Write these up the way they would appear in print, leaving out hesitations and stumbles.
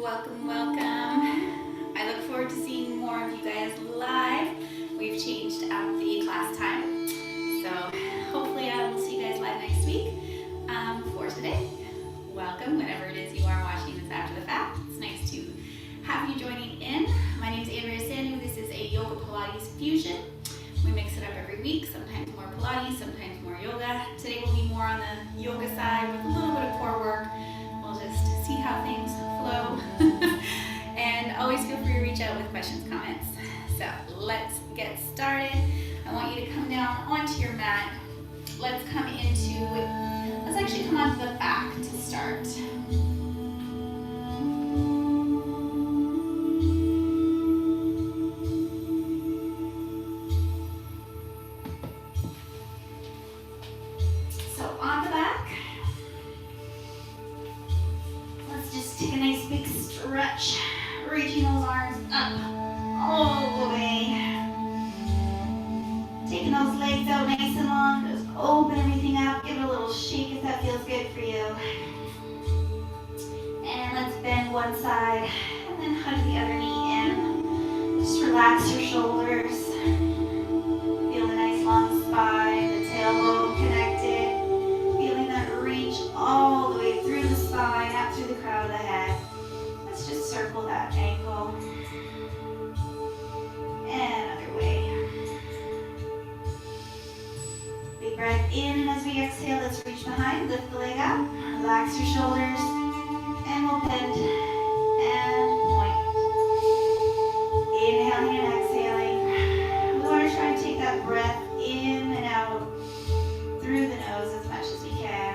Welcome, welcome. I look forward to seeing more of you guys live. We've changed up the class time, so hopefully I will see you guys live next week. For today, welcome whenever it is you are watching this after the fact. It's nice to have you joining in. My name is Andrea. This is a Yoga Pilates fusion. We mix it up every week, sometimes more Pilates, sometimes more yoga. Today will be more on the yoga side with a little bit of core work. We'll just see how things flow. And always feel free to reach out with questions, comments. So let's get started. I want you to come down onto your mat. Let's actually come onto the back to start. So on the back, let's just take a nice big stretch, reaching those arms up all the way. Taking those legs out nice and long, just open everything up, give it a little shake if that feels good for you. And let's bend one side and then hug the other knee in. Just relax your shoulders. Feel the nice long spine, the tailbone connected. Feeling that reach all the way through the spine, up through the crown of the head. Let's just circle that ankle. And other way. Big breath in, and as we exhale, let's reach behind, lift the leg up, relax your shoulders, and we'll bend and point. Inhaling and exhaling. We want to try and take that breath in and out through the nose as much as we can.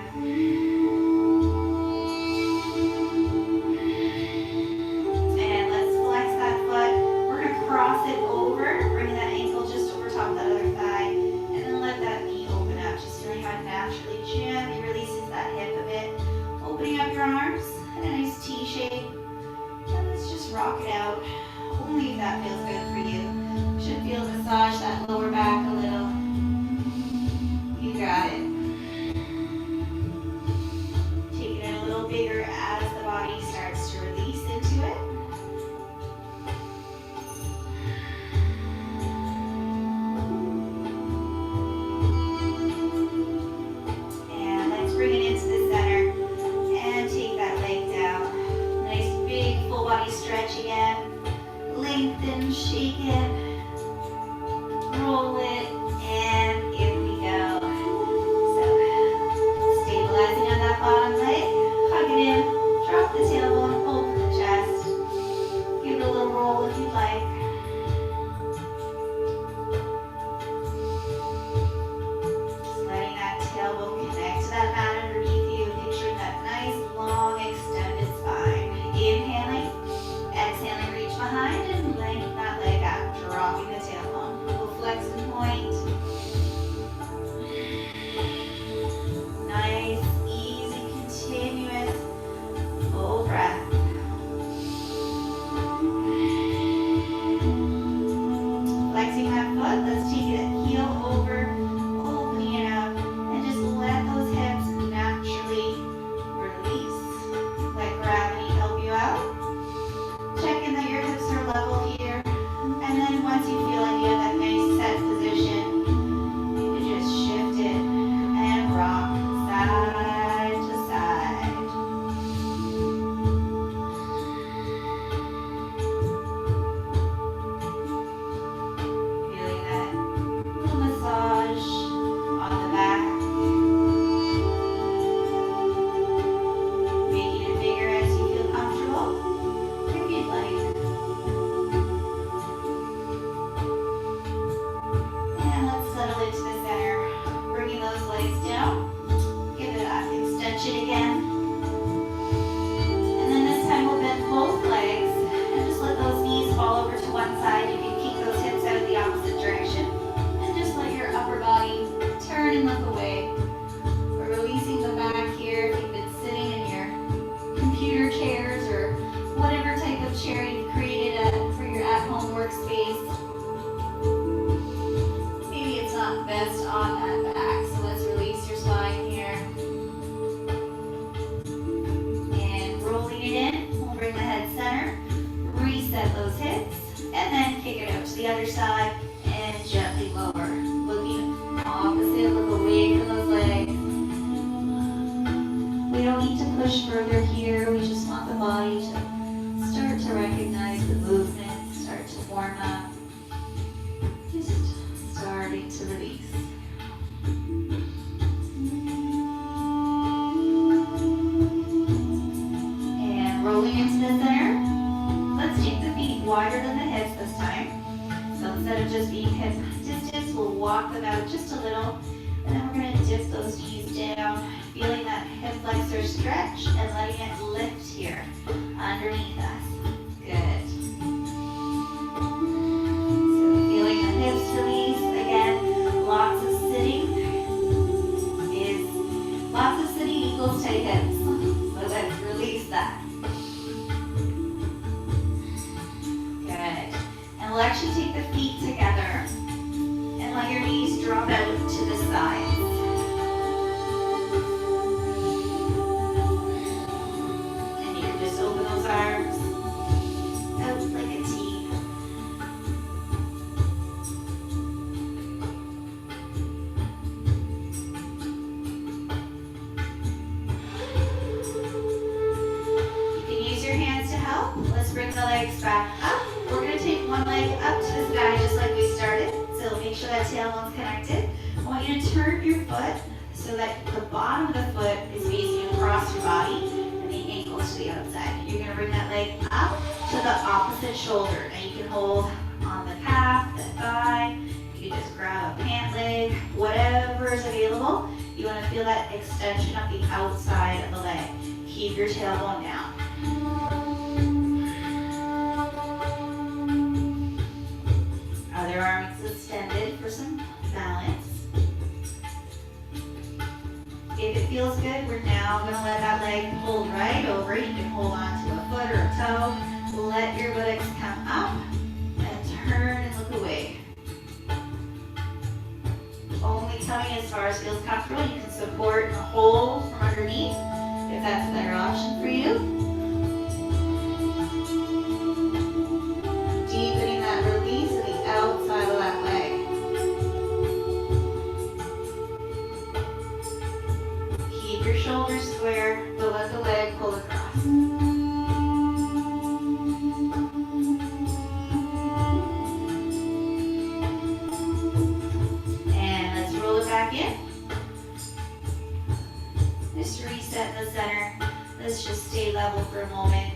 And let's flex that foot. We're going to cross it over, bring that ankle just over top of that other thigh, and then let that knee open up. Just feeling how it naturally, gently releases that hip a bit. Opening up your arms in a nice T shape. And let's just rock it out. Only if that feels good for you. You should feel massage that lower back a little. You got it. Taking it a little bigger as the body starts to release into it. And let's bring it into the center and take that leg down. Nice big full body stretch again. Lengthen, shake it, roll it, and in we go. So, stabilizing on that bottom leg, hug it in, drop the tailbone, open the chest. Give it a little roll if you'd like. Just letting that tailbone connect to that mat underneath you, picturing that nice, long, extended spine. Inhaling, exhaling, reach behind and lengthen that leg out, dropping the tailbone. We'll flex and point. Nice, easy, continuous, full breath. Flexing that foot, let's take it heel over, opening it up, and just let those hips naturally release. Let gravity help you out. Check in that your hips are level here. And then once you feel like you have that nice set position, you can just shift it and rock side to side. Feeling that little massage on the back. Making it bigger as you feel comfortable, if you'd like. And let's settle into the center, bringing those legs down. Give it an extension again. And then this time we'll bend both legs and just let those knees fall over to one side. You can kick those hips out the opposite direction. And just let your upper body turn and look away. We're releasing the back here. If you've been sitting in your computer chairs or whatever type of chair you've created for your at-home workspace, maybe it's not best on that back, so let's release your spine here. to release. And rolling into the center. Let's take the feet wider than the hips this time. So instead of just being hip distance, we'll walk them out just a little. And then we're going to dip those knees down, feeling that hip flexor stretch and letting it lift here underneath us. Good. So feeling the hips release. Again, lots of sitting equals tight hips. So let's release that. Good. And we'll actually take the feet together and let your knees drop out to the sides. And you can just open those arms out like a T. You can use your hands to help. Let's bring the legs back up. We're going to take one leg up to the sky just like we started. So make sure that tailbone's connected. I want you to turn your foot so that the bottom of the foot is facing across your body and the ankle to the outside. You're going to bring that leg up to the opposite shoulder. Now you can hold on the calf, the thigh. You can just grab a pant leg, whatever is available. You want to feel that extension of the outside of the leg. Keep your tailbone down. Other arms extended for some balance. If it feels good, we're now going to let that leg hold right over. You can hold on to a foot or a toe. Let your buttocks come up and turn and look away. Only tummy as far as feels comfortable. You can support and hold from underneath if that's a better option for you. Deepening that release of the outside of that leg. Keep your shoulders square, but let the leg pull across. And let's roll it back in. Just reset in the center. Let's just stay level for a moment.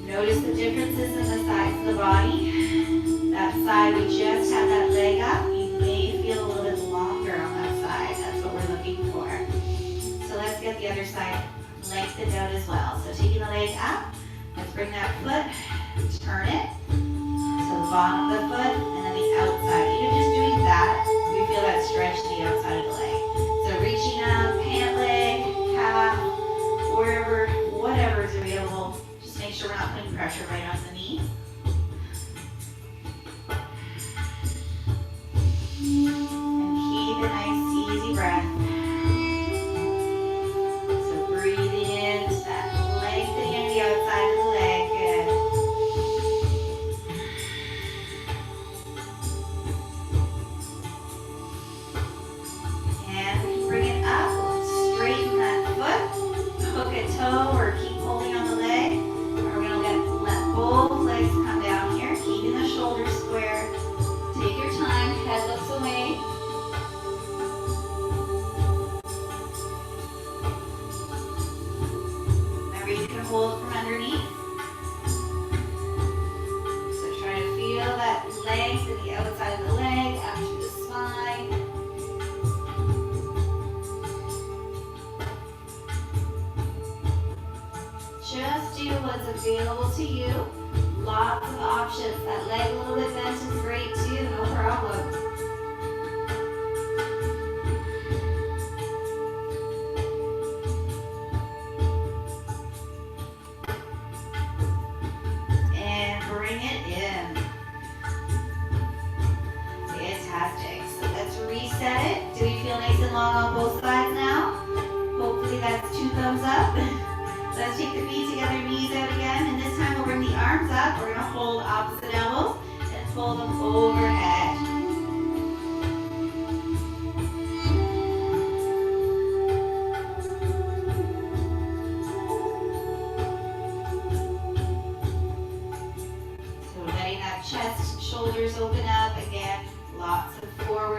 Notice the differences in the sides of the body. That side we just had that leg up, you may feel a little bit longer on that side. That's what we're looking for. So let's get the other side lengthened out as well. So taking the leg up, let's bring that foot, turn it to the bottom of the foot and then the outside. Even just doing that, we feel that stretch to the outside of the leg. So reaching up, pant leg, calf, wherever, whatever is available. Just make sure we're not putting pressure right on the knee. And keep a nice, easy breath. So breathing into that lengthening of the outside of the leg. Good. And we can bring it up. Straighten that foot. Hook a toe or keep holding on the leg. We're going to let both legs come down here, keeping the shoulders square. Take your time, head looks away. Remember, you can hold from underneath. So try to feel that length in the outside of the leg, up through the spine. Just do what's available to you. Lots of options. That leg a little bit bent is great too, no problem. And bring it in. Fantastic. So let's reset it. Do we feel nice and long on both sides now? Hopefully that's 2 thumbs up. Let's take the feet together, knees out again, and this time we'll bring the arms up. We're going to hold opposite elbows and pull them overhead. So letting that chest, shoulders open up again. Lots of forward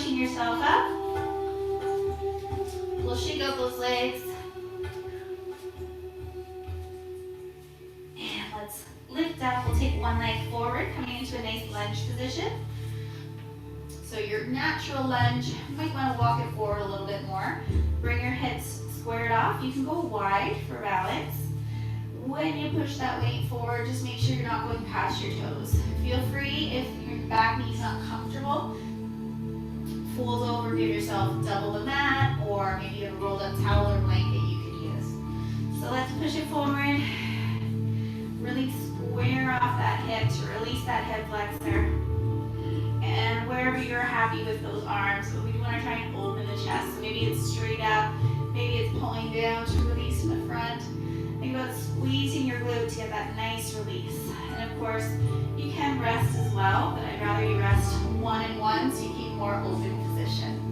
pushing yourself up. We'll shake out those legs. And let's lift up. We'll take one leg forward, coming into a nice lunge position. So your natural lunge, you might want to walk it forward a little bit more. Bring your hips squared off. You can go wide for balance. When you push that weight forward, just make sure you're not going past your toes. Feel free, if your back knee's not comfortable, fold over, give yourself double the mat, or maybe you have a rolled up towel or blanket you could use. So let's push it forward. Really square off that hip to release that hip flexor. And wherever you're happy with those arms, but we want to try and open the chest. So maybe it's straight up, maybe it's pulling down to release in the front. Think about squeezing your glute to get that nice release. And of course, you can rest as well, but I'd rather you rest one and one so you keep more open position.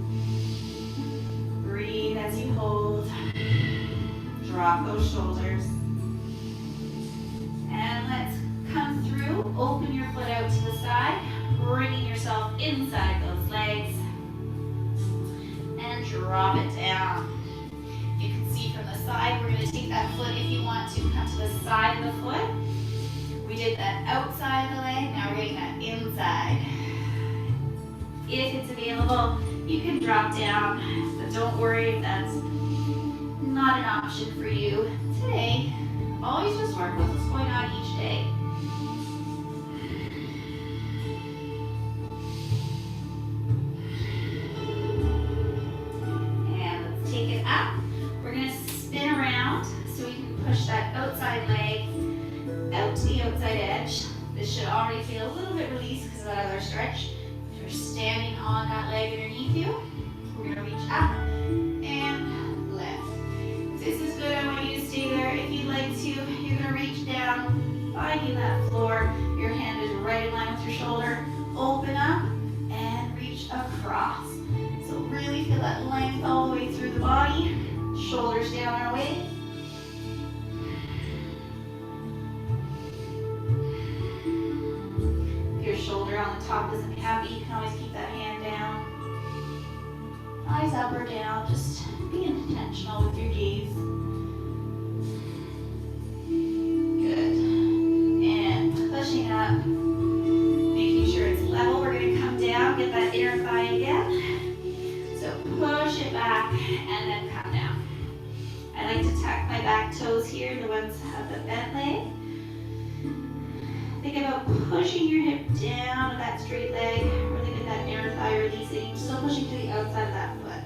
Breathe as you hold. Drop those shoulders. And let's come through. Open your foot out to the side, bringing yourself inside those legs. And drop it down. You can see from the side, we're going to take that foot, if you want to, come to the side of the foot. We did that outside of the leg, now we're getting that inside. If it's available, you can drop down, but don't worry if that's not an option for you today. Always just work with what's going on each day. And let's take it up. We're going to spin around so we can push that outside leg out to the outside edge. This should already feel a little bit released because of that other stretch. If you're standing on that leg underneath you, we're going to reach up and lift. If this is good, I want you to stay there. If you'd like to, you're going to reach down, finding that floor. Your hand is right in line with your shoulder. Open up and reach across. So really feel that length all the way through the body. Shoulders down and away. If your shoulder on the top isn't happy, you can always keep that hand down. Eyes up or down, just be intentional with your gaze. Good. And pushing up, making sure it's level. We're going to come down, get that inner thigh again. So push it back and then come down. I like to tuck my back toes here, the ones that have the bent leg. Think about pushing your hip down to that straight leg. Really get that inner thigh releasing. Still pushing to the outside of that foot.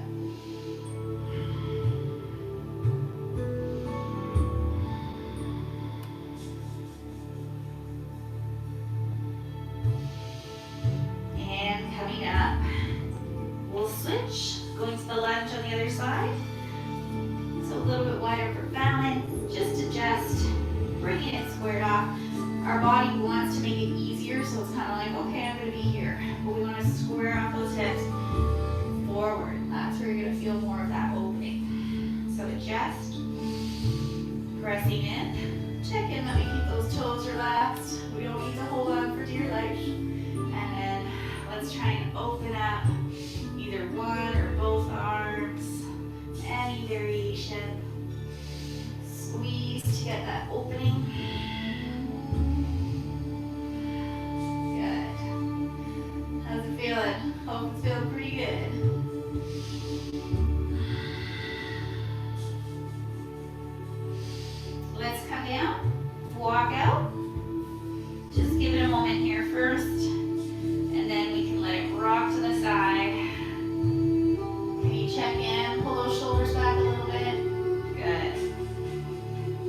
And coming up, we'll switch. Going to the lunge on the other side. So a little bit wider for balance. Just adjust. Bringing it squared off. Our body wants to make it easier, so it's kind of like, okay, I'm going to be here. But we want to square off those hips forward. That's where you're going to feel more of that opening. So adjust. Pressing in. Check in. Let me keep those toes relaxed. We don't need to hold on for dear life. And then let's try and open up either one or both arms. Any variation. Squeeze to get that opening. Good. How's it feeling? Hope it's feeling pretty good. Let's come down, walk out. Just give it a moment here first, and then we can let it rock to the side. Can you check in? Pull those shoulders back a little bit. Good.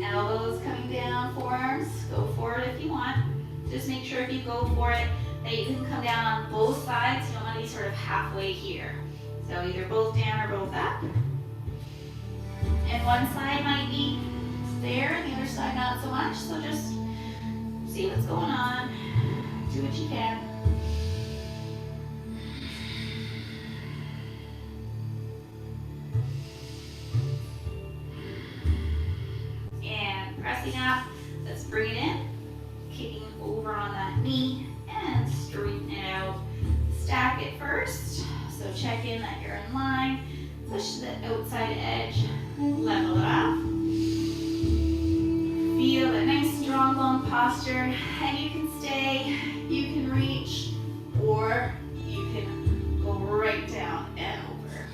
Elbows coming down, forearms. Go forward if you want. Just make sure if you go for it that you can come down on both sides. You don't want to be sort of halfway here. So either both down or both up. And one side might be there and the other side not so much. So just see what's going on. Do what you can. And pressing up. Let's bring it in. Kicking over on that knee and straighten it out. Stack it first. So check in that you're in line. Push the outside edge, level it up. Feel a nice, strong, long posture, and you can stay, you can reach, or you can go right down and over.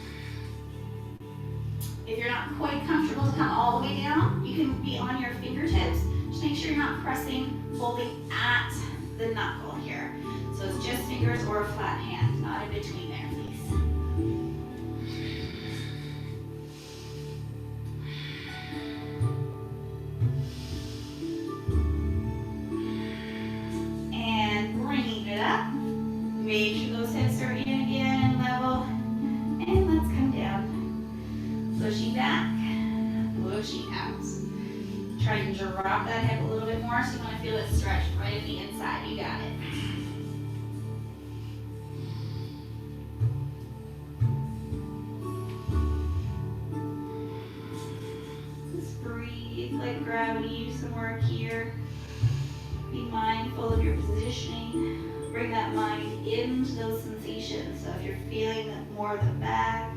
If you're not quite comfortable to come all the way down, you can be on your fingertips. Just make sure you're not pressing, holding at the knuckle here. So it's just fingers or a flat hand, not in between there, please. And bringing it up. Make sure those hips are in again and level. And let's come down. Pushing back, pushing out. Try to drop that hip a little bit more, so you want to feel it stretch right in the inside. You got it. Just breathe, let gravity do some work here. Be mindful of your positioning. Bring that mind into those sensations. So if you're feeling more of the back,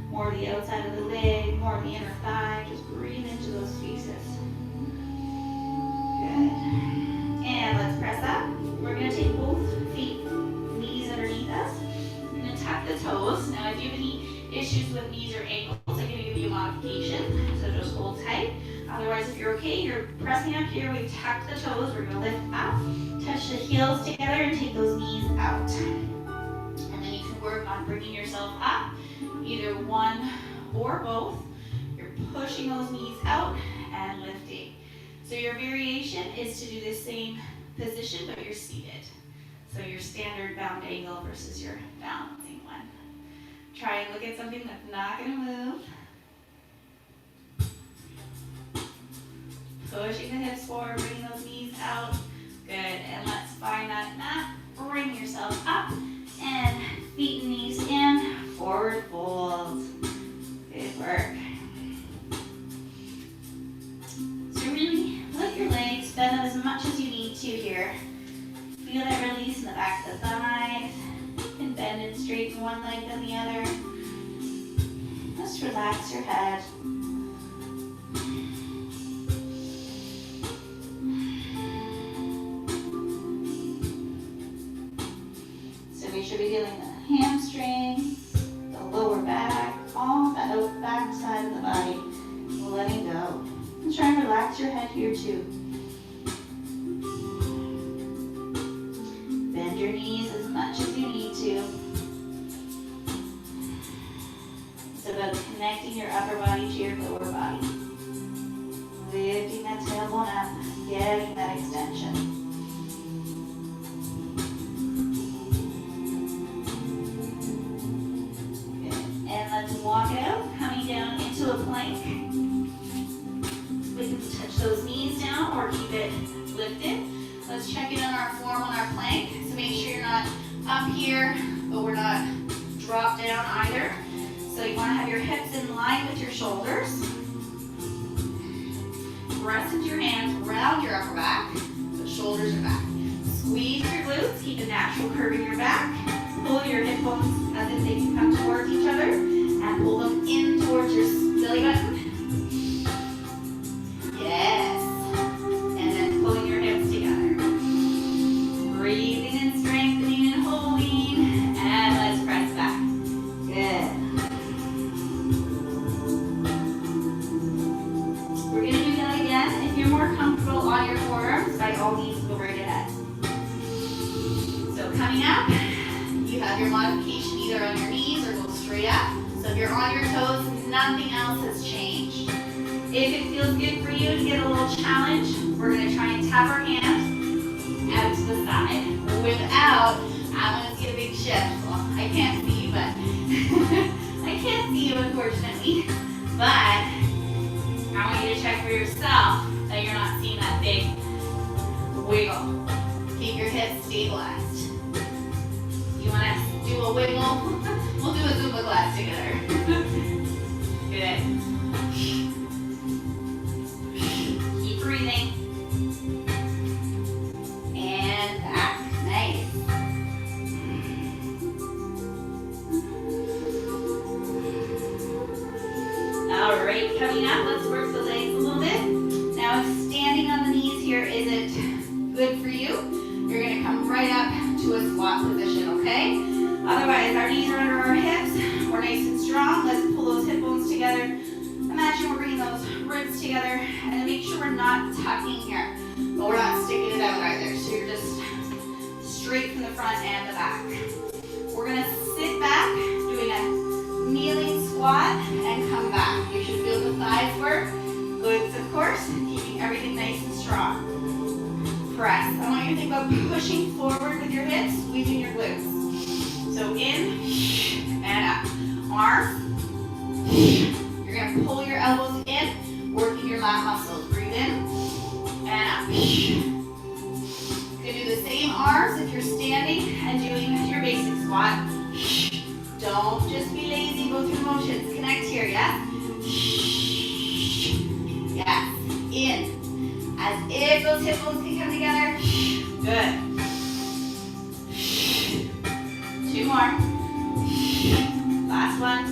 more of the outside of the leg, more of the inner thigh, just breathe into those spaces. Good. And let's press up. We're going to take both feet, knees underneath us. We're going to tuck the toes. Now, if you have any issues with knees or ankles, I'm going to give you a modification. So just hold tight. Otherwise, if you're okay, you're pressing up here. We've tucked the toes. We're going to lift up, touch the heels together, and take those knees out. And then you can work on bringing yourself up, either one or both. You're pushing those knees out and lifting. So your variation is to do the same position, but you're seated. So your standard bound angle versus your balancing one. Try and look at something that's not going to move. Pushing the hips forward, bring those knees out. Good, and let's find that mat. Bring yourself up, and feet and knees in, forward fold. Good work. So really, lift your legs, bend them as much as you need to here. Feel that release in the back of the thighs. You can bend and straighten one leg than the other. Just relax your head. We should be feeling the hamstrings, the lower back, all that back side of the body. Letting go. And try and relax your head here too. Bend your knees as much as you need to. It's about connecting your upper body to your lower body. Lifting that tailbone up, getting that extension. Walk it out, coming down into a plank. We can touch those knees down or keep it lifted. Let's check in on our form on our plank. So make sure you're not up here, but we're not dropped down either. So you want to have your hips in line with your shoulders. Press into your hands around your upper back. The shoulders are back. Squeeze your glutes, keep a natural curve in your back. Pull your hip bones as if they can come towards each other. And pull them in towards your belly button. Yes. And then pulling your hips together. Breathing and strengthening and holding. And let's press back. Good. We're going to do that again. If you're more comfortable on your forearms, by all means, go right ahead. So coming up, you have your modification either on your knees or go straight up. So if you're on your toes, nothing else has changed. If it feels good for you to get a little challenge, we're going to try and tap our hands out to the side. Without, I want to see a big shift. Well, I can't see you, but I can't see you, unfortunately. But I want you to check for yourself that you're not seeing that big wiggle. Keep your hips stabilized. You want to do a wiggle? We'll do a Zumba class together. Good. Keep breathing. And back. Nice. coming up, let's work the legs a little bit. Now, if standing on the knees here isn't good for you, you're gonna come right up to a squat position, okay? Otherwise, our knees are under our hips. We're nice and strong. Let's pull those hip bones together. Imagine we're bringing those ribs together, and then make sure we're not tucking here, but we're not sticking it out either. So you're just straight from the front and the back. We're gonna sit back, doing a kneeling squat, and come back. You should feel the thighs work. Glutes, of course, keeping everything nice and strong. Press. I want you to think about pushing forward with your hips, squeezing your glutes. So in and up. Arms. You're going to pull your elbows in, working your lat muscles. Breathe in and up. You can do the same arms if you're standing and doing your basic squat. Don't just be lazy, go through motions. Connect here, yes? Yes. In. As if those hip bones can come together. Good. 2 more. Last one.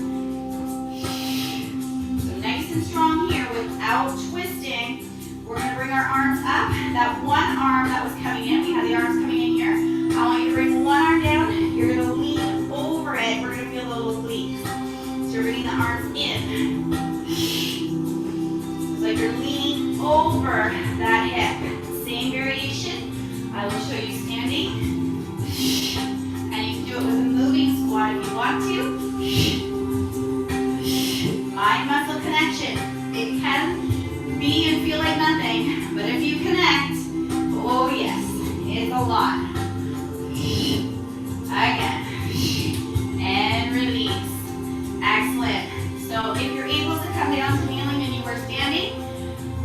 So nice and strong here without twisting. We're going to bring our arms up. That one arm that was coming in, we have the arms coming in here. I want you to bring one arm down. You're going to lean over it. We're going to feel those obliques. So you're bringing the arms in. It's like you're leaning over that hip. Same variation. I will show you standing. And you can do it with a moving squat if you want to. Mind-muscle connection. It can be and feel like nothing, but if you connect, oh yes, it's a lot. Again. And release. Excellent. So if you're able to come down to kneeling and you were standing,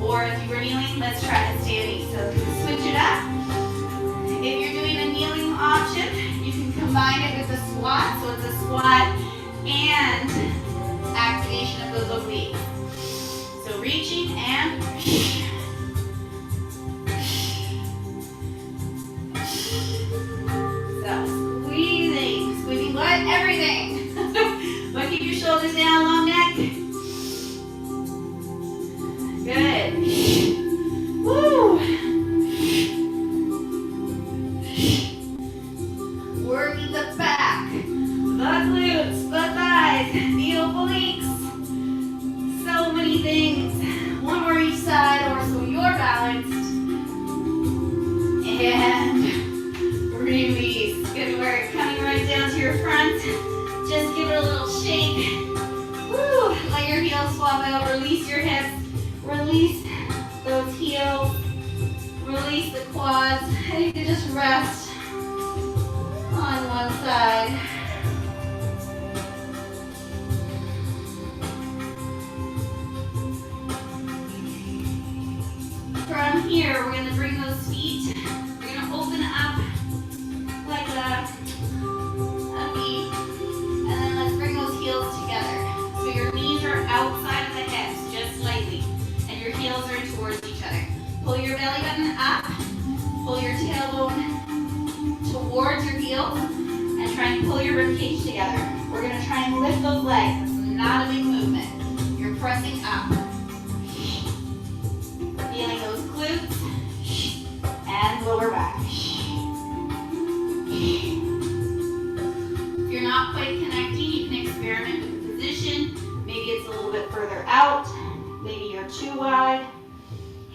or if you were kneeling, let's try it standing. So switch it up. If you're doing a kneeling option, you can combine it with a squat. So it's a squat and activation of those obliques. So reaching and so squeezing what? Everything. But keep your shoulders down, long neck. Good. Woo! Working the back, the glutes, the thighs, the obliques. So many things. One more each side, or so you're balanced. And release. Good work. Coming right down to your front. Just give it a little shake. Woo! Let your heels swap out. Release your hips. Release those heels. Release the quads. And you can just rest on one side. From here, we're going to bring those feet. We're going to open up like a V. And then let's bring those heels together. So your knees are outside of the hips, just slightly. And your heels are towards each other. Pull your belly button up. Pull your tailbone towards your heels. And try and pull your rib cage together. We're going to try and lift those legs. It's not a big movement. You're pressing up. Feeling those glutes and lower back. If you're not quite connecting, you can experiment with the position. Maybe it's a little bit further out. Maybe you're too wide.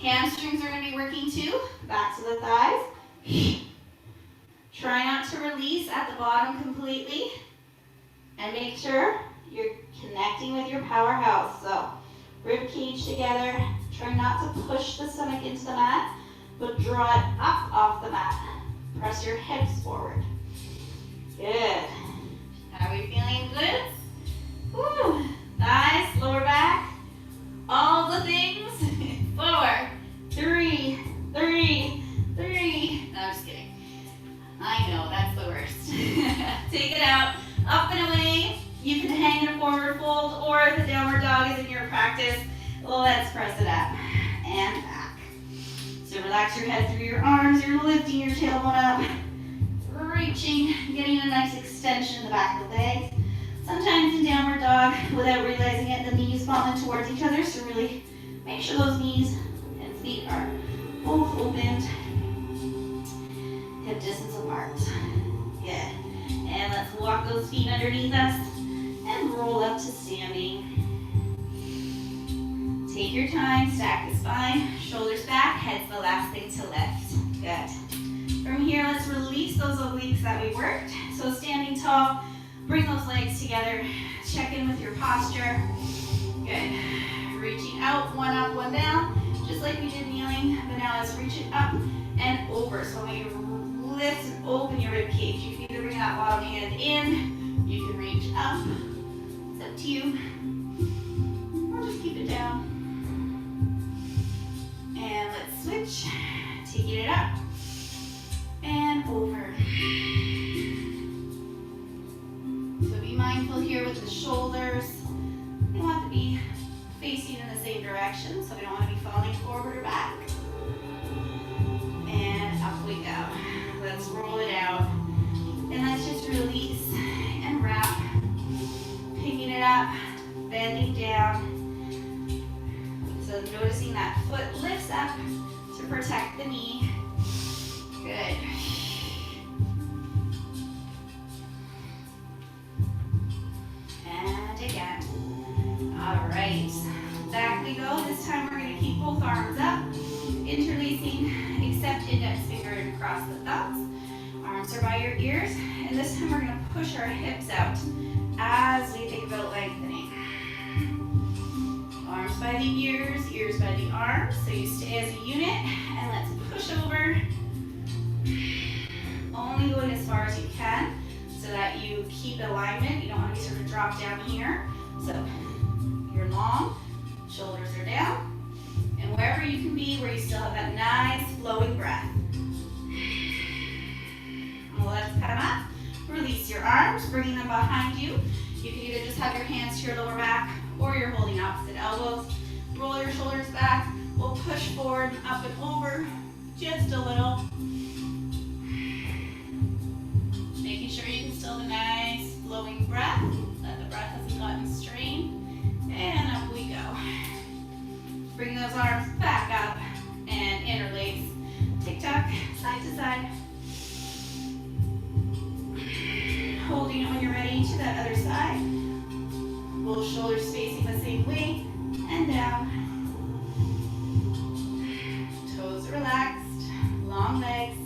Hamstrings are going to be working too. Back to the thighs. Try not to release at the bottom completely. And make sure you're connecting with your powerhouse. So, rib cage together. Try not to push the stomach into the mat, but draw it up off the mat. Press your hips forward. Good. Are we feeling good? Woo. Thighs, lower back. All the things. 4, 3. No, I'm just kidding. I know, that's the worst. Take it out, up and away. You can hang in a forward fold, or if the downward dog is in your practice, let's press it up and back. So relax your head through your arms. You're lifting your tailbone up, reaching, getting a nice extension in the back of the legs. Sometimes in downward dog, without realizing it, the knees fall in towards each other, so really make sure those knees and feet are both opened, hip distance apart. Good. And let's walk those feet underneath us and roll up to standing. Take your time, stack the spine, shoulders back, head's the last thing to lift. Good. From here, let's release those obliques that we worked. So standing tall, bring those legs together, check in with your posture. Good. Reaching out, one up, one down, just like we did kneeling, but now let's reach it up and over. So when you lift and open your rib cage, you can either bring that bottom hand in, you can reach up, it's up to you, or just keep it down. And let's switch, taking it up and over. So be mindful here with the shoulders. They don't have to be facing in the same direction, so we don't want to be falling forward or back. And up we go. Let's roll it out. And let's just release and wrap. Picking it up, bending down. So noticing that foot lifts up to protect the knee. Good. And again. All right. Back we go. This time we're going to keep both arms up, interlacing, except index finger and cross the thumbs. Arms are by your ears. And this time we're going to push our hips out as we think about lengthening. Arms by the ears, ears by the arms. So you stay as a unit. And let's push over. Only going as far as you can so that you keep alignment. You don't want to be sort of drop down here. So you're long, shoulders are down. And wherever you can be, where you still have that nice flowing breath. Let's come up. Release your arms, bringing them behind you. You can either just have your hands to your lower back or you're holding opposite elbows. Roll your shoulders back. We'll push forward, up and over, just a little. Making sure you can still have a nice flowing breath, that the breath hasn't gotten strained. And up we go. Bring those arms back up and interlace. Tick-tock, side to side. Holding when you're ready to that other side. Both shoulders facing the same way and down. Toes relaxed, long legs.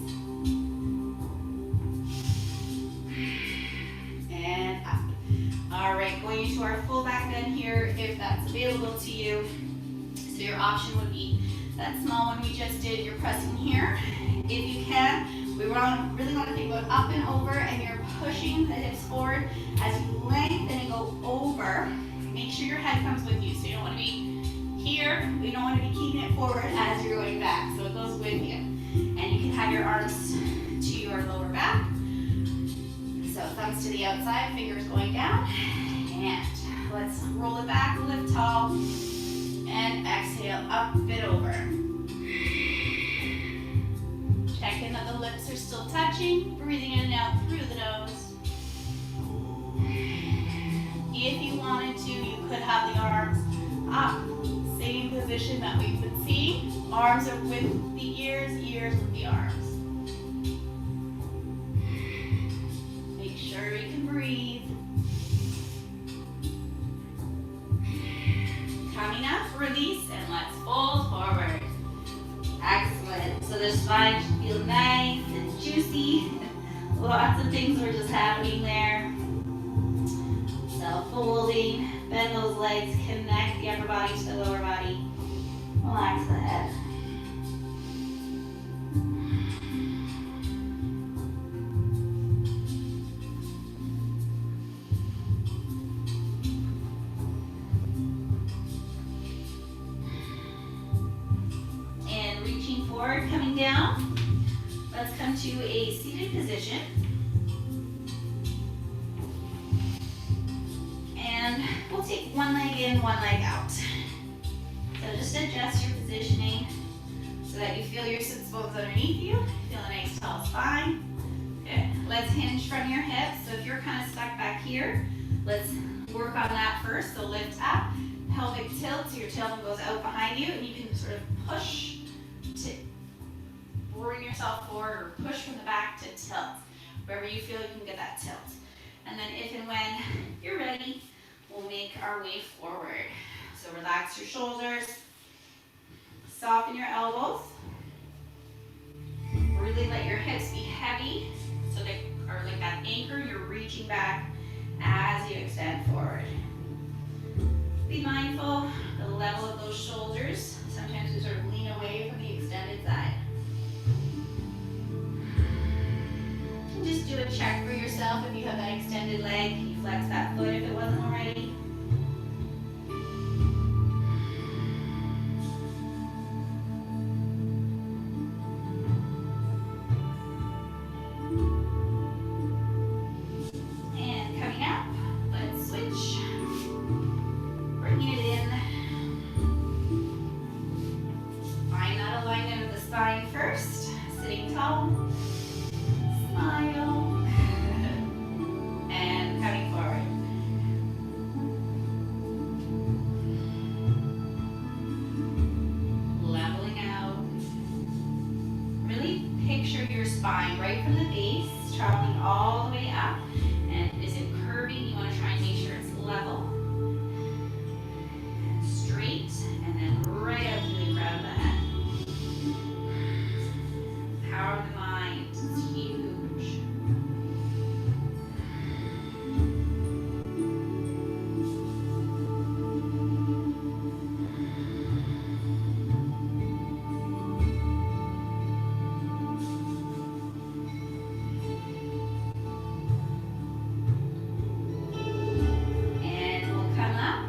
And up. All right, going into our full back bend here if that's available to you. So your option would be that small one we just did, you're pressing here. If you can, we really want to think about up and over, and you're pushing the hips forward as you lengthen and go over. Make sure your head comes with you. So you don't want to be here, we don't want to be keeping it forward as you're going back. So it goes with you. And you can have your arms to your lower back. So thumbs to the outside, fingers going down. And let's roll it back, lift tall. And exhale, up and over. Check in that the lips are still touching. Breathing in and out through the nose. If you wanted to, you could have the arms up. Same position that we've been seeing. Arms are with the ears, ears with the arms. Make sure you can breathe. Coming up, release, and let's fold forward. Excellent. So the spine should feel nice and juicy. Lots of things were just happening there. So folding, bend those legs, connect the upper body to the lower body. Relax the head. And reaching forward, coming down. Let's come to a seated position. And we'll take one leg in, one leg out. So just adjust your positioning so that you feel your sits bones underneath you. Feel a nice tall spine. Good. Let's hinge from your hips. So if you're kind of stuck back here, let's work on that first. So lift up, pelvic tilt, so your tailbone goes out behind you, and you can sort of push to bring yourself forward, or push from the back to tilt. Wherever you feel you can get that tilt. And then if and when you're ready, we'll make our way forward. So relax your shoulders, soften your elbows, really let your hips be heavy, so they are like that anchor. You're reaching back as you extend forward. Be mindful the level of those shoulders. Sometimes we sort of lean away from the extended side. Just do a check for yourself if you have that extended leg. Can you flex that foot if it wasn't already? And coming up, let's switch. Bringing it in. Find that alignment of the spine first. Sitting tall. Smile. And coming forward. Leveling out. Really picture your spine right from the base, traveling all the way up. And is it curving? You want to try and make sure it's level. And straight. And then right up to the crown of the head. Power of the mind is huge. And we'll come up.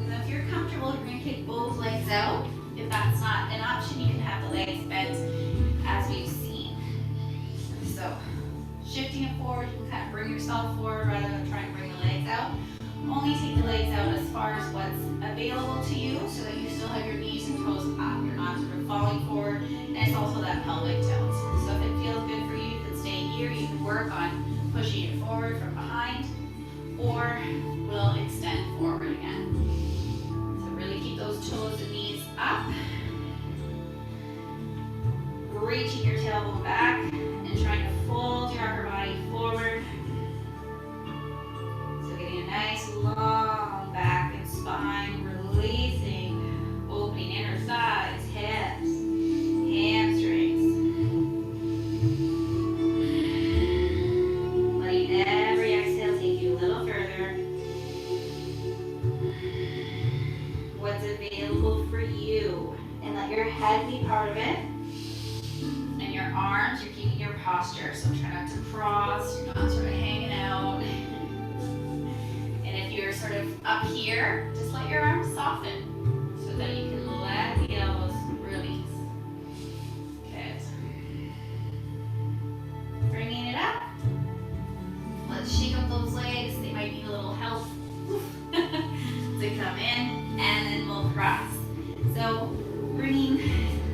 And if you're comfortable, you're going to kick both legs out. If that's not an option, you can have the legs bent as we've seen. So shifting it forward, you can kind of bring yourself forward rather than trying to bring the legs out. Only take the legs out as far as what's available to you, so that you still have your knees and toes up. You're not sort of falling forward, and it's also that pelvic tilt. So if it feels good for you, you can stay here. You can work on pushing it forward from behind, or we'll extend forward again. So really keep those toes and knees up. Reaching your tailbone back and trying to fold your upper body forward. So getting a nice long back and spine, releasing, opening inner thighs, hips, hamstrings. Letting every exhale take you a little further. What's available for you, and let your head be part of it. Your arms, you're keeping your posture, so try not to cross, you're not sort of hanging out. And if you're sort of up here, just let your arms soften so that you can let the elbows release. Good. Bringing it up. Let's shake up those legs. They might need a little help to come in, and then we'll cross. So bringing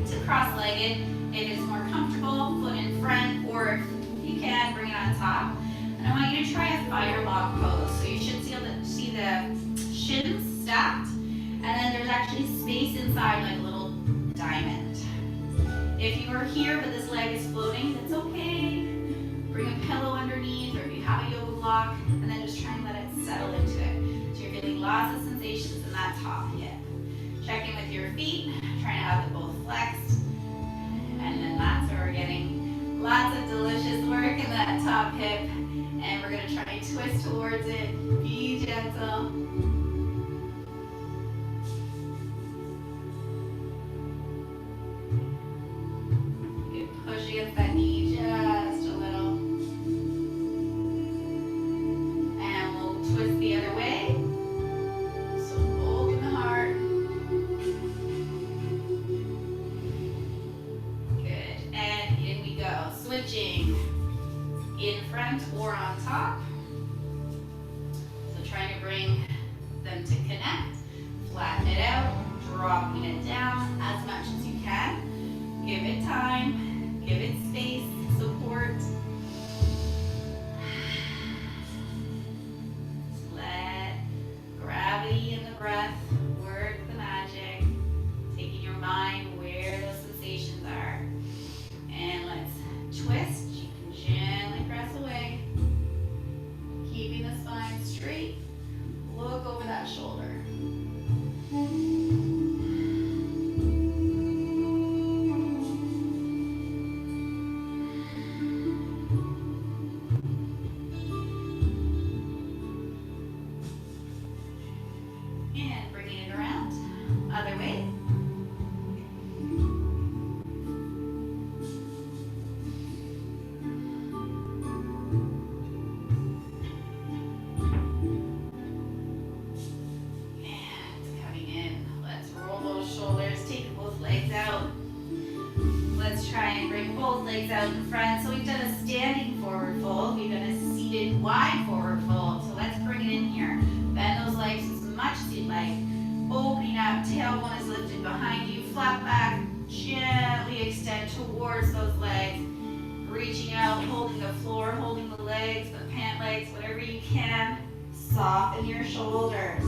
to cross-legged. If it's more comfortable, foot in front, or if you can, bring it on top. And I want you to try a firelog pose. So you should see the shins stacked, and then there's actually space inside, like a little diamond. If you are here but this leg is floating, that's okay. Bring a pillow underneath, or if you have a yoga block, and then just try and let it settle into it. So you're feeling lots of sensations in that top hip. Check in with your feet, trying to have them both flexed. And then that's where we're getting lots of delicious work in that top hip. And we're going to try and twist towards it. Be gentle. You can push against that knee just a little. And we'll twist the other way. So open the heart. Switching in front or on top. So trying to bring them to connect. Flatten it out, dropping it down as much as you can. Give it time, give it space, support. Let straight. Look over that shoulder. And bringing it around. Other way. Both legs out in front. So we've done a standing forward fold. We've done a seated wide forward fold. So let's bring it in here. Bend those legs as much as you'd like. Opening up, tailbone is lifted behind you. Flat back, gently extend towards those legs. Reaching out, holding the floor, holding the legs, the pant legs, whatever you can. Soften your shoulders.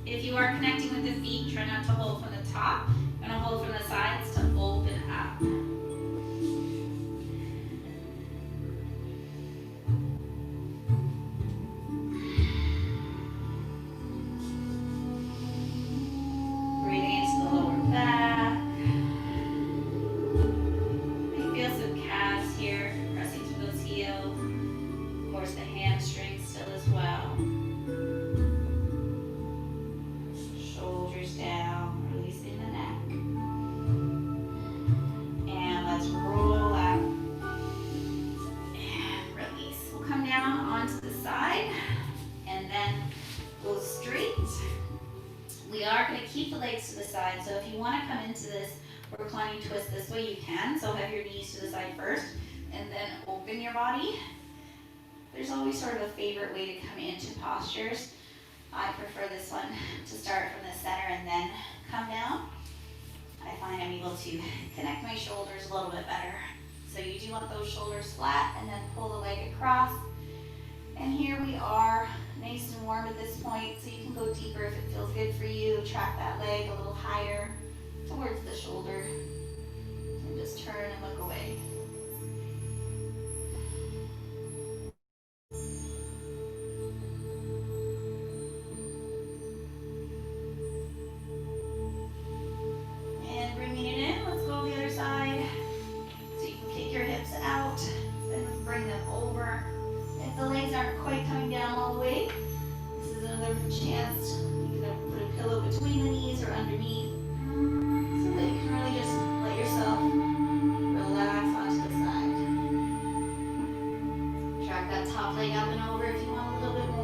If you are connecting with the feet, try not to hold from the top. I'm going to hold from the sides to open up. Breathing into the lower back. I feel some calves here, pressing through those heels. Of course, the hamstrings still as well. Shoulders down, releasing the neck. And let's roll out and release. We'll come down onto the side and then go straight. We are going to keep the legs to the side, so if you want to come into this reclining twist this way, you can. So have your knees to the side first and then open your body. There's always sort of a favorite way to come into postures. I prefer this one to start from the center and then come down. I find I'm able to connect my shoulders a little bit better. So you do want those shoulders flat and then pull the leg across. And here we are, nice and warm at this point, so you can go deeper if it feels good for you. Track that leg a little higher towards the shoulder and just turn and look away. Leg up and over if you want a little bit